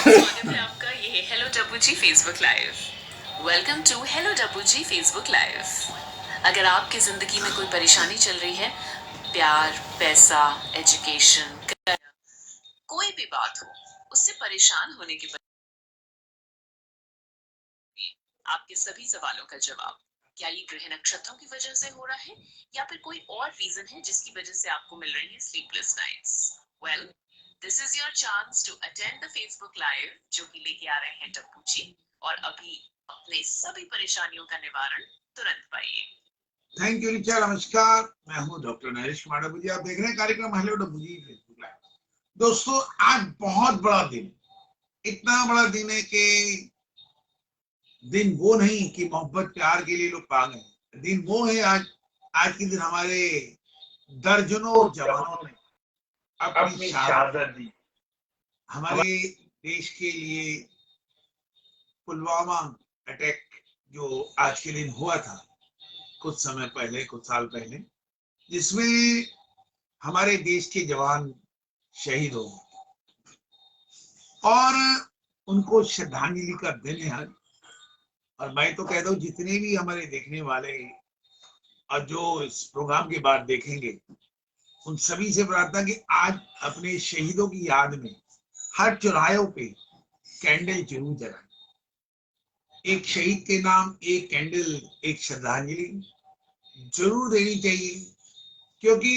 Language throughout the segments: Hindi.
स्वागत है आपका ये hello Dabbu ji Facebook live. Welcome to hello Dabbu ji Facebook live. अगर आपकी जिंदगी में कोई परेशानी चल रही है, प्यार, पैसा, एजुकेशन, कोई भी बात हो, उससे परेशान होने के बजाय आपके सभी सवालों का जवाब। क्या ये ग्रह नक्षत्रों की वजह से हो रहा है या फिर कोई और रीजन है जिसकी वजह से आपको मिल रही है sleepless nights? Well, this is your chance to attend the Facebook live जो कि लेके आ रहे हैं डब्बू जी, और अभी अपने सभी परेशानियों का निवारण तुरंत पाइए। थैंक यू रिचा, नमस्कार। मैं हूं डॉक्टर नरेश कुमार डब्बू जी। आप देख रहे हैं कार्यक्रम hello Dabbu ji Facebook live. दोस्तों, आज बहुत बड़ा दिन, इतना बड़ा दिन है कि दिन वो नहीं कि मोहब्बत प्यार के लिए लोग पागल हैं। दिन वो है आज के दिन हमारे दर्जनों जवानों ने अपनी शहादत दी। हमारे देश के लिए पुलवामा अटैक जो आज के दिन हुआ था, कुछ समय पहले, कुछ साल पहले, जिसमें हमारे देश के जवान शहीद हो गए और उनको श्रद्धांजलि का दिन है आज। और मैं तो कहता हूँ, जितने भी हमारे देखने वाले और जो इस प्रोग्राम के बाद देखेंगे, उन सभी से प्रार्थना कि आज अपने शहीदों की याद में हर चौराहों पे कैंडल जरूर जलाएं। एक शहीद के नाम एक कैंडल, एक श्रद्धांजलि जरूर देनी चाहिए। क्योंकि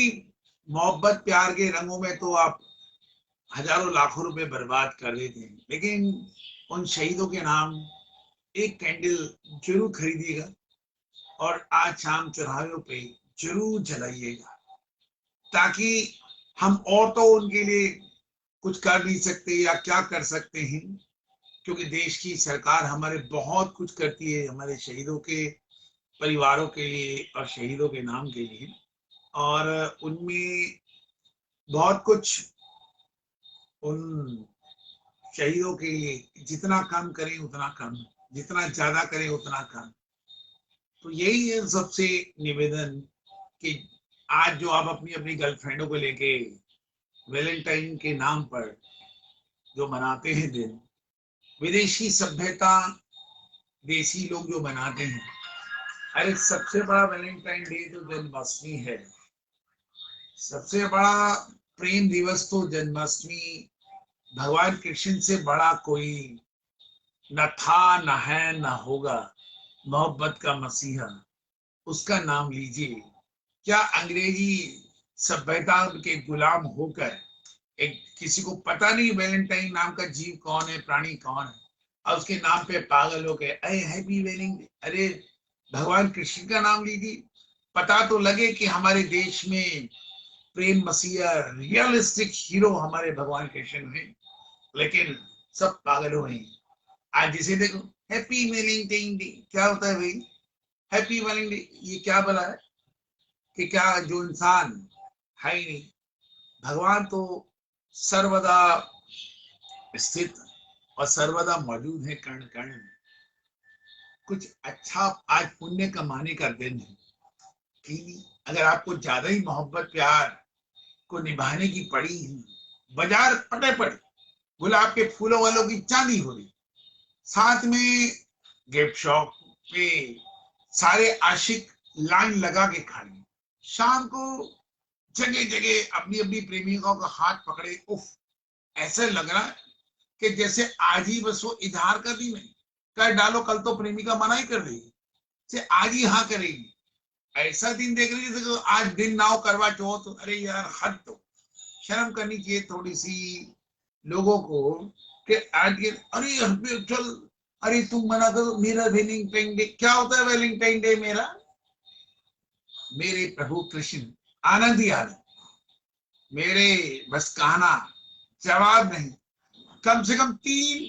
मोहब्बत प्यार के रंगों में तो आप हजारों लाखों रुपए बर्बाद कर देते हैं, लेकिन उन शहीदों के नाम एक कैंडल जरूर खरीदिएगा और आज शाम चौराहों पे जरूर जलाइएगा, ताकि हम और तो उनके लिए कुछ कर नहीं सकते या क्या कर सकते हैं, क्योंकि देश की सरकार हमारे बहुत कुछ करती है हमारे शहीदों के परिवारों के लिए और शहीदों के नाम के लिए। और उनमें बहुत कुछ उन शहीदों के लिए जितना कम करें उतना कम, जितना ज्यादा करें उतना कम। तो यही है सबसे निवेदन कि आज जो आप अपनी अपनी गर्लफ्रेंडों को लेके वैलेंटाइन के नाम पर जो मनाते हैं दिन, विदेशी सभ्यता देसी लोग जो मनाते हैं, अरे सबसे बड़ा वैलेंटाइन डे तो जन्माष्टमी है। सबसे बड़ा प्रेम दिवस तो जन्माष्टमी, भगवान कृष्ण से बड़ा कोई न था, न है, न होगा। मोहब्बत का मसीहा, उसका नाम लीजिए। क्या अंग्रेजी सभ्यता के गुलाम होकर एक किसी को पता नहीं वैलेंटाइन नाम का जीव कौन है, प्राणी कौन है, और उसके नाम पे पागल हो गए, अरे हैप्पी वैलेंटाइन। अरे भगवान कृष्ण का नाम लीजिए, पता तो लगे कि हमारे देश में प्रेम मसीहा, रियलिस्टिक हीरो हमारे भगवान कृष्ण हैं। लेकिन सब पागल हो रहे हैं। आज जिसे देखो हैप्पी वैलेंटाइन डे, क्या होता है भाई? हैप्पी वैलेंटाइन डे ये क्या बोला है कि क्या जो इंसान है ही नहीं, भगवान तो सर्वदा स्थित और सर्वदा मौजूद है कण कण में। कुछ अच्छा आज पुण्य कमाने का दिन है कि अगर आपको ज्यादा ही मोहब्बत प्यार को निभाने की पड़ी, बाजार पटे पड़े, गुलाब के फूलों वालों की चांदी हो रही, साथ में गिफ्ट शॉप पे सारे आशिक लाइन लगा के खड़े, शाम को जगह जगह अपनी अपनी प्रेमिकाओं का हाथ पकड़े। उफ, ऐसे लग रहा है कि जैसे आज ही बस वो इजहार कर दी, नहीं कर डालो, कल तो प्रेमिका मना ही कर देगी, से आज ही हाँ करेगी। ऐसा दिन देख रही है, आज दिन ना हो करवा चौथ तो अरे यार हद, तो शर्म करनी चाहिए थोड़ी सी लोगों को कि आज ये अरे चल, अरे तुम मना करो, मेरा वैलेंटाइन डे क्या होता है? वैलेंटाइन डे मेरा, मेरे प्रभु कृष्ण आनंद ही आनंद, मेरे बस कहना जवाब नहीं। कम से कम 3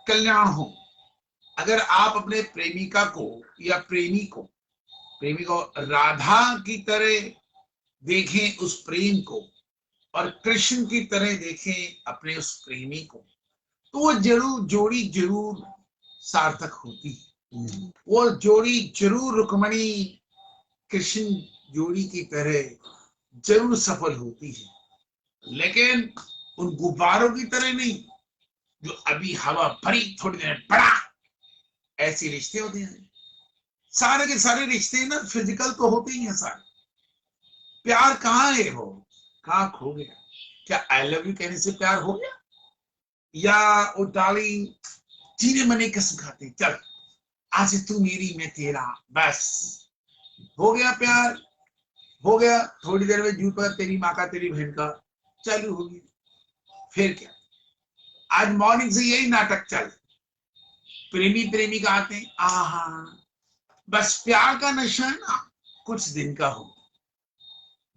कल्याण हो। अगर आप अपने प्रेमिका को या प्रेमी को राधा की तरह देखें उस प्रेम को, और कृष्ण की तरह देखें अपने उस प्रेमी को, तो वो जरूर जोड़ी जरूर सार्थक होती है। वो जोड़ी जरूर रुक्मणी कृष्ण जोड़ी की तरह जरूर सफल होती है, लेकिन उन गुब्बारों की तरह नहीं जो अभी हवा भरी थोड़ी देर में बड़ा, ऐसे रिश्ते होते हैं। सारे के सारे रिश्ते ना फिजिकल तो होते ही हैं सारे। प्यार कहाँ है, वो कहाँ खो गया? क्या आई लव यू कहने से प्यार हो गया? या वो डार्लिंग जीने मने कसम खाते, चल आज तू मेरी मैं तेरा, बस हो गया प्यार? हो गया, थोड़ी देर में जूता तेरी माँ का तेरी बहन का चालू हो गया। फिर क्या, आज मॉर्निंग से यही नाटक चल, प्रेमी प्रेमिका आते हैं, आहा। बस प्यार का नशा है ना, कुछ दिन का हो।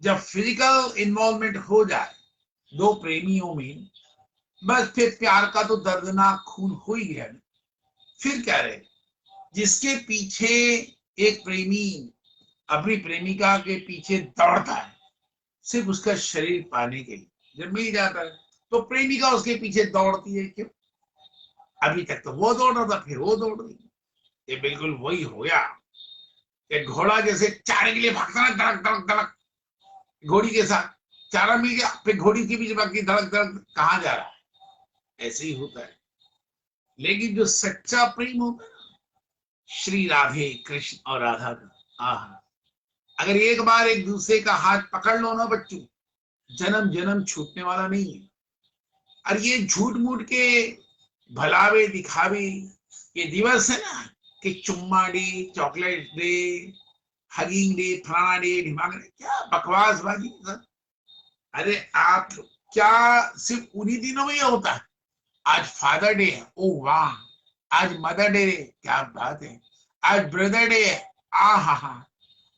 जब फिजिकल इन्वॉल्वमेंट हो जाए दो प्रेमियों में, बस फिर प्यार का तो दर्दनाक खून हो ही गया। फिर क्या रहे? जिसके पीछे एक प्रेमी अपनी प्रेमिका के पीछे दौड़ता है सिर्फ उसका शरीर पाने के लिए, जब मिल जाता है तो प्रेमिका उसके पीछे दौड़ती है। क्यों? अभी तक तो वो दौड़ रहा था, फिर वो दौड़ रही। ये बिल्कुल वही हो गया कि घोड़ा जैसे चारे के लिए भागता है, धड़क धड़क धड़क, घोड़ी के साथ चारा मिल गया, फिर घोड़ी के बीच बाकी धड़क धड़क, कहाँ जा रहा है? ऐसे ही होता है। लेकिन जो सच्चा प्रेम होता है ना, श्री राधे कृष्ण और राधा का, आह, अगर एक बार एक दूसरे का हाथ पकड़ लो ना बच्चों, जन्म जन्म छूटने वाला नहीं है। और ये झूठ मूठ के भलावे दिखावे ये दिवस है ना, कि चुम्मा day, chocolate day, hugging day, फलाना डे, ढिमाग डे, क्या बकवासबाजी सर। अरे आप, क्या सिर्फ उन्हीं दिनों में ये होता है? आज फादर डे है, ओ वाह। आज मदर डे है, क्या बात है। आज ब्रदर डे है, आ हा हा।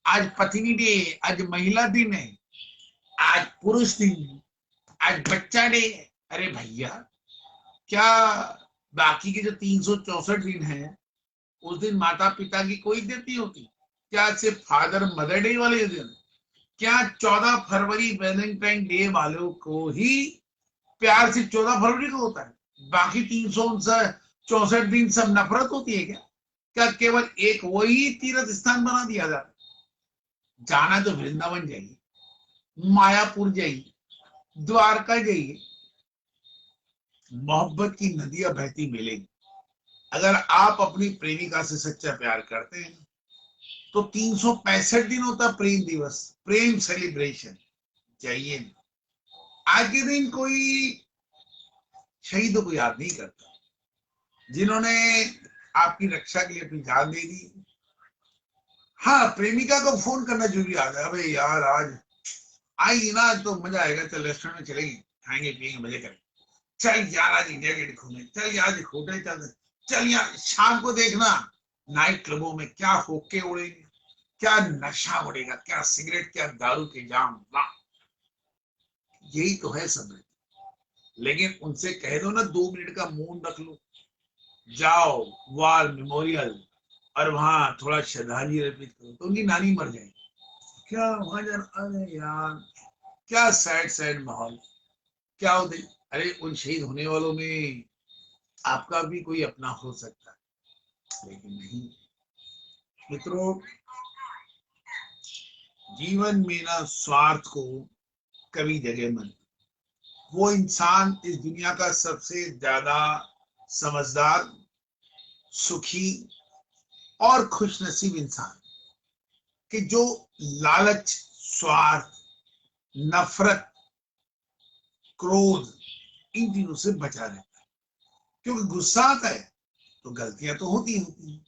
आज पत्नी डे है, आज महिला दिन है, आज पुरुष दिन है, आज बच्चा डे है। अरे भैया, क्या बाकी के जो 364 दिन है उस दिन माता पिता की कोई इज्जत नहीं होती? क्या सिर्फ फादर मदर डे वाले दिन? क्या 14 फरवरी वैलेंटाइन डे वालों को ही प्यार सिर्फ 14 फरवरी को होता है? बाकी 364 दिन सब नफरत होती है क्या? क्या केवल एक वही तीर्थ स्थान बना दिया जाता है? जाना तो वृंदावन जाइए, मायापुर जाइए, द्वारका जाइए, मोहब्बत की नदियां बहती मिलेगी। अगर आप अपनी प्रेमिका से सच्चा प्यार करते हैं तो 365 दिन होता प्रेम दिवस, प्रेम सेलिब्रेशन। चाहिए नहीं। आज के दिन कोई शहीदों को याद नहीं करता जिन्होंने आपकी रक्षा के लिए अपनी जान दे दी। हाँ, प्रेमिका को फोन करना जरूरी आ गया, भाई यार आज आएगी ना तो मजा आएगा, चल रेस्टोरेंट में चलेगी, खाएंगे पिएंगे मजे करेंगे, चल यार आज इंडिया गेट घूमे, चल यार होटल चल यार शाम को देखना नाइट क्लबों में क्या होके उड़ेंगे, क्या नशा उड़ेगा, क्या सिगरेट, क्या दारू के जाम, वाह। यही तो है सब। लेकिन उनसे कह दो ना 2 मिनट का मौन रख लो, जाओ वार मेमोरियल और वहां थोड़ा श्रद्धांजलि अर्पित करो, तो उनकी नानी मर जाएगी। क्या वहां जाना? अरे यार क्या सैड सैड माहौल, क्या हो दे। अरे उन शहीद होने वालों में आपका भी कोई अपना हो सकता है, लेकिन नहीं। मित्रों, जीवन में ना स्वार्थ को कभी जगह मत। वो इंसान इस दुनिया का सबसे ज्यादा समझदार, सुखी और खुशनसीब इंसान कि जो लालच, स्वार्थ, नफरत, क्रोध, इन चीजों से बचा रहता है। क्योंकि गुस्सा आता है तो गलतियां तो होती होती हैं,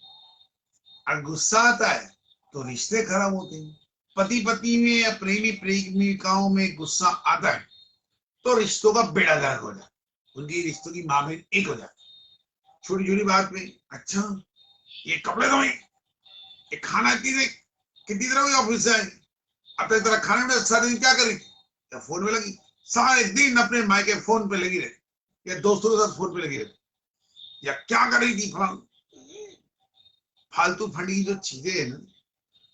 और गुस्सा आता है तो रिश्ते खराब होते हैं। पति पत्नी में या प्रेमी प्रेमिकाओं में गुस्सा आता है तो रिश्तों का बेड़ा गर्क हो जाता है, उनकी रिश्तों की माँ बहन एक हो जाती है। छोटी छोटी बात में, अच्छा ये कपड़े धोए, ये खाना कितनी देर हुई ऑफिस से आए, अब तक तेरा खाने में सारे दिन क्या करी? या फोन में लगी, सारे दिन अपने मायके फोन पे लगी रहे, या दोस्तों के साथ फोन पे लगी रहे, या क्या कर रही थी फालतू फंडी जो चीजें है ना,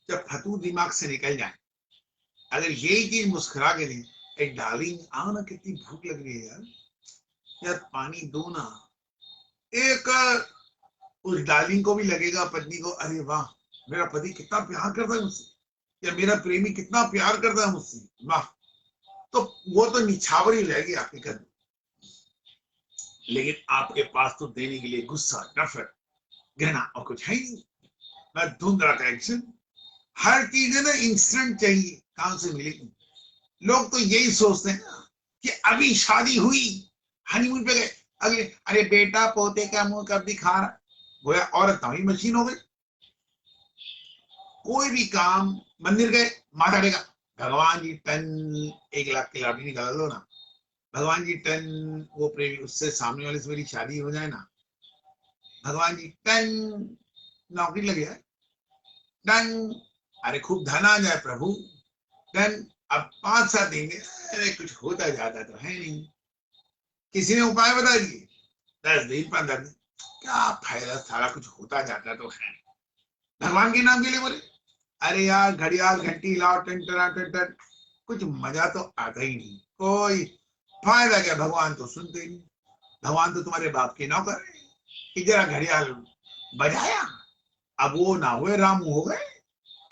जब फतू दिमाग से निकल जाए, अगर यही चीज मुस्कुरा के दें, एक डार्लिंग आओ ना, कितनी भूख लग रही है यार, यार पानी दो ना। एक उस डार्लिंग को भी लगेगा, पत्नी को, अरे वाह मेरा पति कितना प्यार करता है मुझसे, या मेरा प्रेमी कितना प्यार करता है मुझसे, वाह। तो वो तो निछावर ही रहेगी आपके घर में। लेकिन आपके पास तो देने के लिए गुस्सा, नफरत, घृणा और कुछ है ही नहीं। धुंधला कनेक्शन, हर चीज है ना इंस्टेंट चाहिए, कहां से मिलेगी? लोग तो यही सोचते हैं ना कि अभी शादी हुई, हनीमून पे गए, अगले अरे बेटा पोते का मुंह कब दिखा रहा, गोया औरत नवी मशीन हो गई। कोई भी काम, मंदिर गए, माथा टेका, भगवान जी टन 1 लाख की लॉटरी निकाल दो ना, भगवान जी टन वो प्रेमी उससे सामने वाले से मेरी शादी हो जाए ना, भगवान जी टन नौकरी लगे है, टन अरे खूब धन आ जाए प्रभु, टन अब 5-7 देंगे, अरे कुछ होता जाता तो है नहीं। किसी ने उपाय बता दिए, 10 दिन 15 दिन, क्या फायदा, सारा कुछ होता जाता तो है। भगवान के नाम के लिए बोले, अरे यार घड़ियाल घंटी लाओ, टन टन टन टन, कुछ मजा तो आता ही नहीं, कोई फायदा क्या, भगवान तो सुनते ही नहीं। भगवान तो तुम्हारे बाप के नौकर है कि जरा घड़ियाल बजाया, अब वो ना हुए रामू हो गए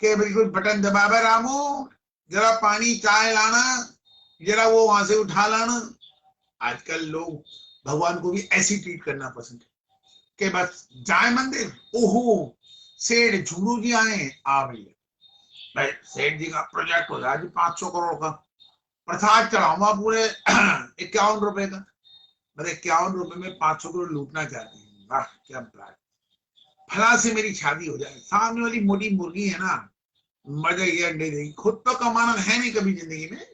कि बिल्कुल बटन दबावे, रामू जरा पानी चाय लाना, जरा वो वहां से उठा लाना। आजकल लोग भगवान को भी ऐसी ट्रीट करना पसंद है कि बस जाए मंदिर, ओहो सेठ झुंडू जी आए, आ भैया भाई सेठ जी का प्रोजेक्ट हो रहा है 500 करोड़ का, प्रसाद चढ़ाऊंगा पूरे 51 रुपए का, मतलब 51 रुपए में 500 करोड़ लूटना चाहते हैं, वाह क्या बात। फला से मेरी शादी हो जाए, सामने वाली मोटी मुर्गी है ना, मजा ये अंडे देगी, खुद तो कमाना है नहीं कभी जिंदगी में,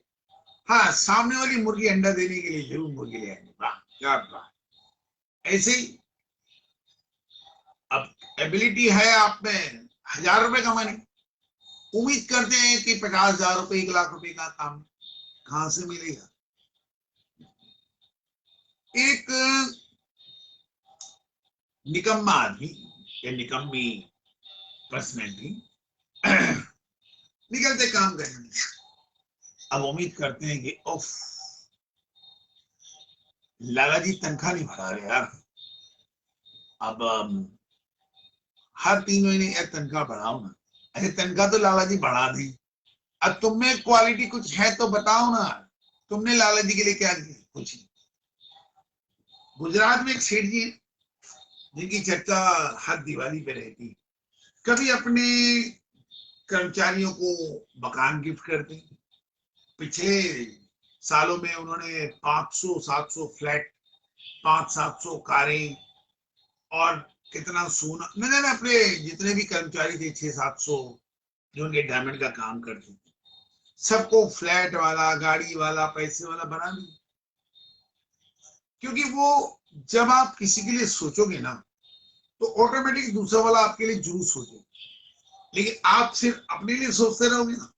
हाँ सामने वाली मुर्गी अंडा देने के लिए जरूर मुर्गी ले आएंगे, वाह क्या बात। ऐसे ही अब एबिलिटी है आप में 1000 रुपए कमाने, उम्मीद करते हैं कि 50,000 रुपए 1 लाख रुपए का काम कहां से मिलेगा। एक निकम्मा आदमी या निकम्मी पर्सनैलिटी निकलते काम करने, अब उम्मीद करते हैं कि उफ लाला जी तनख्वाह नहीं बढ़ा रहे यार, अब हर 3 महीने यार तनख्वाह बढ़ाओ ना, अरे तनख्वाह तो लाला जी बढ़ा दी, अब तुम में क्वालिटी कुछ है तो बताओ ना, तुमने लाला जी के लिए क्या किया, कुछ नहीं। गुजरात में एक सेठ जी जिनकी चर्चा हर दिवाली पे रहती, कभी अपने कर्मचारियों को मकान गिफ्ट करते, पिछले सालों में उन्होंने 500-700 फ्लैट, 500-700 कारें और कितना सोना, न जाने अपने जितने भी कर्मचारी थे 600-700 जो उनके डायमंड का काम करते थे, सबको फ्लैट वाला, गाड़ी वाला, पैसे वाला बना दिया। क्योंकि वो जब आप किसी के लिए सोचोगे ना तो ऑटोमेटिक दूसरा वाला आपके लिए जरूर सोचेगा, लेकिन आप सिर्फ अपने लिए सोचते रहोगे ना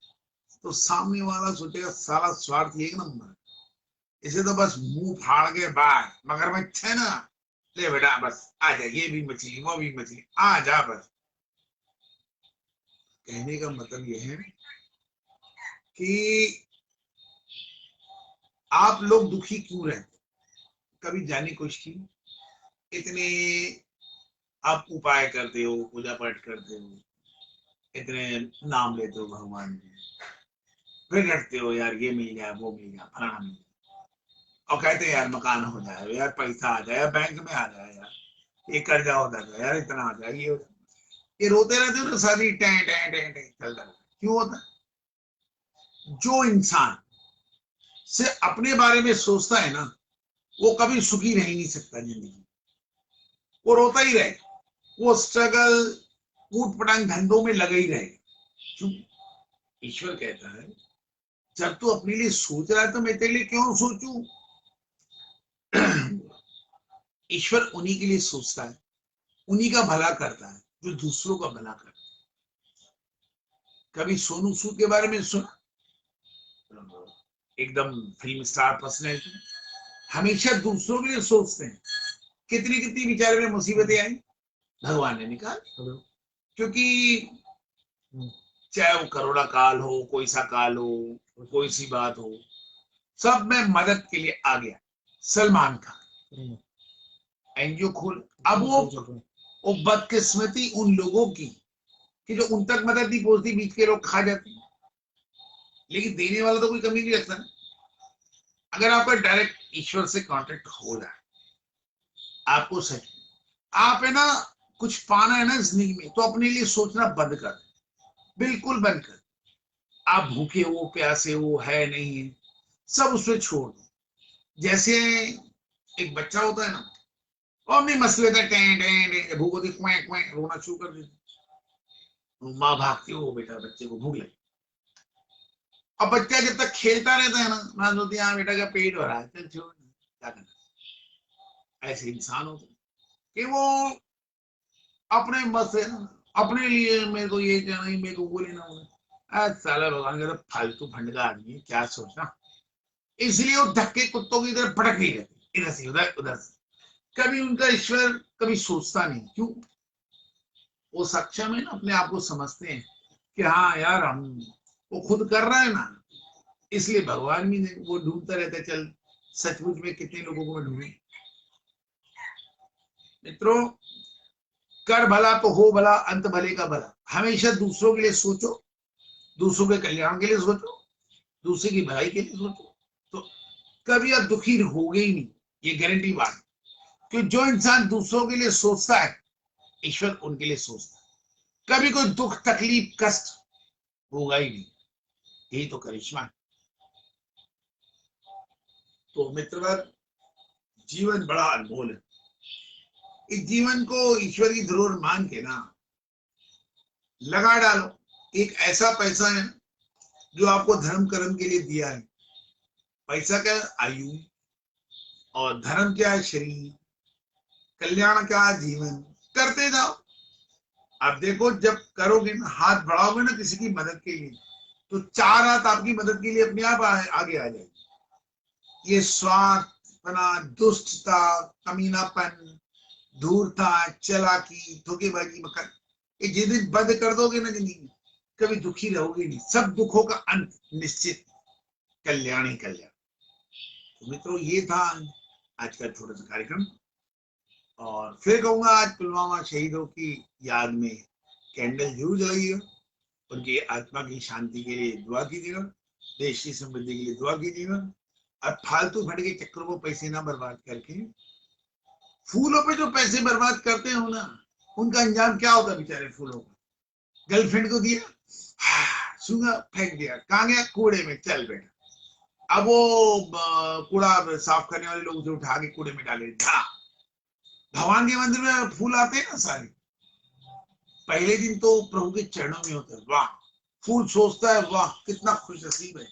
तो सामने वाला सोचेगा साला स्वार्थ एक नंबर, इसे तो बस मुंह फाड़ के बाहर, मगरमच्छ है ना, ले बेटा बस आ जा, ये भी मछली वो भी मछली, आ जा बस। कहने का मतलब यह है कि आप लोग दुखी क्यों रहते, कभी जानने की कोशिश की, इतने आप उपाय करते हो, पूजा पाठ करते हो, इतने नाम लेते हो भगवान के, फिर डरते हो यार ये मिल गया वो मिल गया फलाना मिल गया, और कहते हैं यार मकान हो जाए, यार पैसा आ जाए, बैंक में आ जाए, यार ये कर्जा होता है, यार इतना आ जाए, ये रोते रहते हो ना सारी टें टें टें टें चलता है। क्यों होता है? जो इंसान से अपने बारे में सोचता है ना वो कभी सुखी रह नहीं सकता जिंदगी, वो रोता ही रहे, वो स्ट्रगल कूट पटांग धंधों में लगा ही रहे। क्यों? ईश्वर कहता है जब तू अपने लिए सोच रहा है तो मैं तेरे लिए क्यों सोचूं। ईश्वर उन्हीं के लिए सोचता है, उन्हीं का भला करता है जो दूसरों का भला करता है। कभी सोनू सूद के बारे में सुना? एकदम फिल्म स्टार पर्सनैलिटी, हमेशा दूसरों के लिए सोचते हैं, कितनी कितनी बेचारे में मुसीबतें आई भगवान ने निकाल, क्योंकि चाहे वो करोड़ा काल हो, कोई सा काल हो, कोई सी बात हो, सब में मदद के लिए आ गया। सलमान खान एनजीओ खोल, अब वो बदकिस्मती उन लोगों की कि जो उन तक मदद नहीं पहुंचती, बीच के लोग खा जाते हैं, लेकिन देने वाला तो कोई कमी नहीं रखता ना। अगर आपका डायरेक्ट ईश्वर से कांटेक्ट हो रहा है आपको सच आप है ना कुछ पाना है ना जिंदगी में, तो अपने लिए सोचना बंद कर, बिल्कुल बंद कर। आप भूखे हो, प्यासे हो, है नहीं है, सब उसमें छोड़ दो। जैसे एक बच्चा होता है ना, वो अपनी मस्त लेता है, टें टें टें, भूख होती क्वैं क्वैं, रोना शुरू कर देती। माँ भागती हो, बेटा बच्चे को भूख लगी। अब बच्चा जब तक खेलता रहता है ना, माँ सोचती है हाँ बेटा का पेट भरा है, चल छोड़, क्या करना। ऐसे इंसान होते कि वो अपने मत से ना, अपने लिए मेरे को ये कहना ही, मेरे को वो लेना होगा। साला भगवान का फालतू फंड का आदमी है, क्या सोचना। इसलिए वो धक्के कुत्तों की तरह भटक नहीं रहती, इधर से उधर, उधर से। कभी उनका ईश्वर कभी सोचता नहीं, क्यों? वो सक्षम है ना, अपने आप को समझते हैं कि हाँ यार हम, वो खुद कर रहा है ना, इसलिए भगवान भी वो ढूंढता रहता है, चल सचमुच में कितने लोगों को मैं ढूंढूं। मित्रों, कर भला तो हो भला, अंत भले का भला। हमेशा दूसरों के लिए सोचो, दूसरों के कल्याण के लिए सोचो, दूसरे की भलाई के लिए सोचो, तो कभी आप दुखी होगे ही नहीं, ये गारंटी बात। क्योंकि जो इंसान दूसरों के लिए सोचता है, ईश्वर उनके लिए सोचता है। कभी कोई दुख तकलीफ कष्ट होगा ही नहीं, यही तो करिश्मा है। तो मित्रवर, जीवन बड़ा अनमोल है। इस जीवन को ईश्वर की धरोहर मान के ना लगा डालो। एक ऐसा पैसा है जो आपको धर्म कर्म के लिए दिया है। पैसा क्या? आयु। और धर्म क्या है? शरीर। कल्याण क्या है? जीवन। करते जाओ। आप देखो, जब करोगे ना, हाथ बढ़ाओगे ना किसी की मदद के लिए, तो चार हाथ आपकी मदद के लिए अपने आप आगे आ जाएगी। ये स्वार्थपना, दुष्टता, कमीनापन, धूर्तता, चालाकी, धोखेबाजी, मकर, ये जिस दिन बंद कर दोगे ना जिंदगी में, कभी दुखी रहोगे नहीं। सब दुखों का अंत निश्चित कल्याण ही कल्याण। तो मित्रों, ये था आज का छोटा सा कार्यक्रम। और फिर कहूंगा, आज पुलवामा शहीदों की याद में कैंडल जरूर जलाइएगा, उनकी आत्मा की शांति के लिए दुआ कीजिएगा, देश की समृद्धि के लिए दुआ कीजिएगा। और फालतू फट के चक्करों में पैसे ना बर्बाद करके, फूलों पे जो पैसे बर्बाद करते हो ना, उनका अंजाम क्या होता है बेचारे फूलों का? गर्लफ्रेंड को दिया, सूंघा, फेंक दिया, कहाँ गया? कूड़े में, चल बेटा। अब वो कूड़ा साफ करने वाले लोग उसे उठा के कूड़े में डाले। भगवान के मंदिर में फूल आते हैं ना सारे, पहले दिन तो प्रभु के चरणों में होते हैं, वाह। फूल सोचता है वाह कितना खुश नसीब है,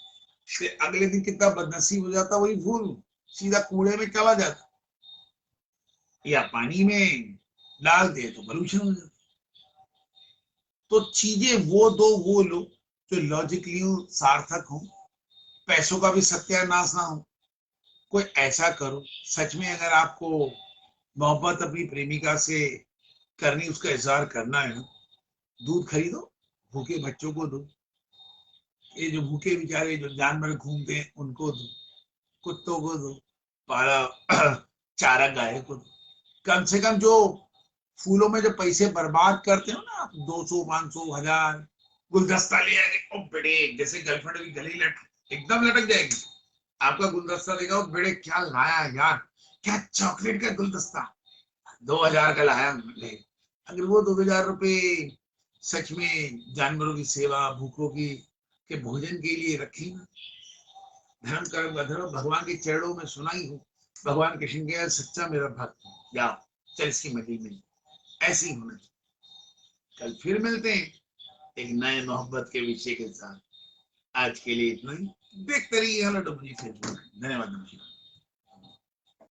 फिर अगले दिन कितना बदनसीब हो जाता, वही फूल सीधा कूड़े में चला जाता, या पानी में डाल दे तो पॉल्यूशन हो जाता। तो चीजें वो दो, वो लो जो लॉजिकली सार्थक हो, पैसों का भी सत्यानाश ना हो। कोई ऐसा करो, सच में अगर आपको मोहब्बत अपनी प्रेमिका से करनी, उसका इजहार करना है ना, दूध खरीदो, भूखे बच्चों को दो। ये जो भूखे बेचारे जो जानवर घूमते हैं उनको दो, कुत्तों को दो, पाला चारा गाय को दो। कम से कम जो फूलों में जो पैसे बर्बाद करते हो ना, 200 500 1000, गुलदस्ता ले आएंगे, ओ बेटे, जैसे गर्लफ्रेंड की गली एकदम लटक जाएगी। आपका गुलदस्ता देखा, ओ बेटे क्या लाया यार, क्या चॉकलेट का गुलदस्ता, 2000 का लाया। अगर वो 2000 रुपए सच में जानवरों की सेवा, भूखों की के भोजन के लिए रखी ना, धर्म कर्म अधर्म भगवान के चरणों में सुनाई हो, भगवान कृष्ण के सच्चा मेरा भक्त, जाओ चल इसकी मदद में, ऐसे ही होना चाहिए। कल फिर मिलते हैं एक नए मोहब्बत के विषय के साथ। आज के लिए इतना ही। देखते रहिए हेलो डब्ल्यू फेसबुक। धन्यवाद, नमस्कार।